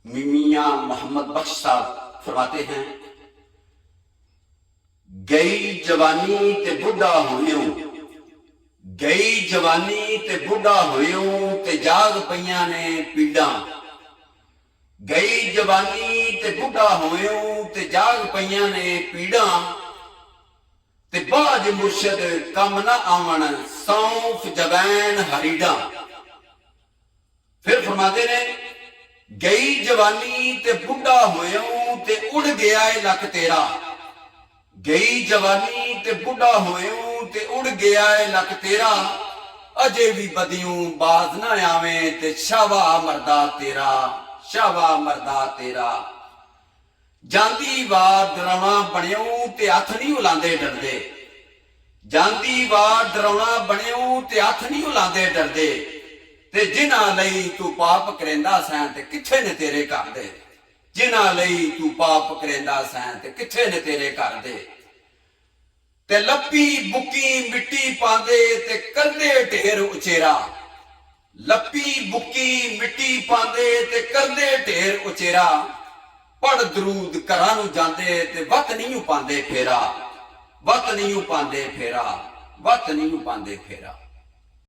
मियां मोहम्मद बख्श साहब फरमाते हैं, गई जवानी ते बुढ़ा होयो, गई जवानी ते बुढ़ा होयो ते जाग पईयां ने पीड़ा। गई जवानी ते बुढ़ा होयो ते जाग पईयां ने पीड़ा। ते बाज मुर्शद कम ना आवन सौंफ जवैन हरीडा। फिर फरमाते ने, गई जवानी ते बुढ़ा होयो ते उड़ गया है लक तेरा। गई जवानी ते बुढ़ा होयो ते उड़ गया है लक तेरा। अजे भी बदियों बाज ना आवे ते शावा मरदा तेरा, शावा मरदा तेरा। जांदी वार डराउणा बनियो ते हथ नहीं हिलांदे डरदे। जांदी वार डराउणा बनियो ते हथ नहीं हिलांदे डरदे। ते जिन्हां लई तू पाप करेंदा सैं ते किथे ने तेरे घर दे। जिन्हां लई तू पाप करेंदा सैं ते किथे ने तेरे घर दे। ते लप्पी बुक्की मिट्टी पांदे ते करदे ढेर उचेरा। लप्पी बुक्की मिट्टी पांदे ते करदे ढेर उचेरा। पढ़ दरूद घरां नूं जांदे ते वत नहीं पांदे फेरा। वत नहीं पांदे फेरा, वत नहीं पांदे फेरा।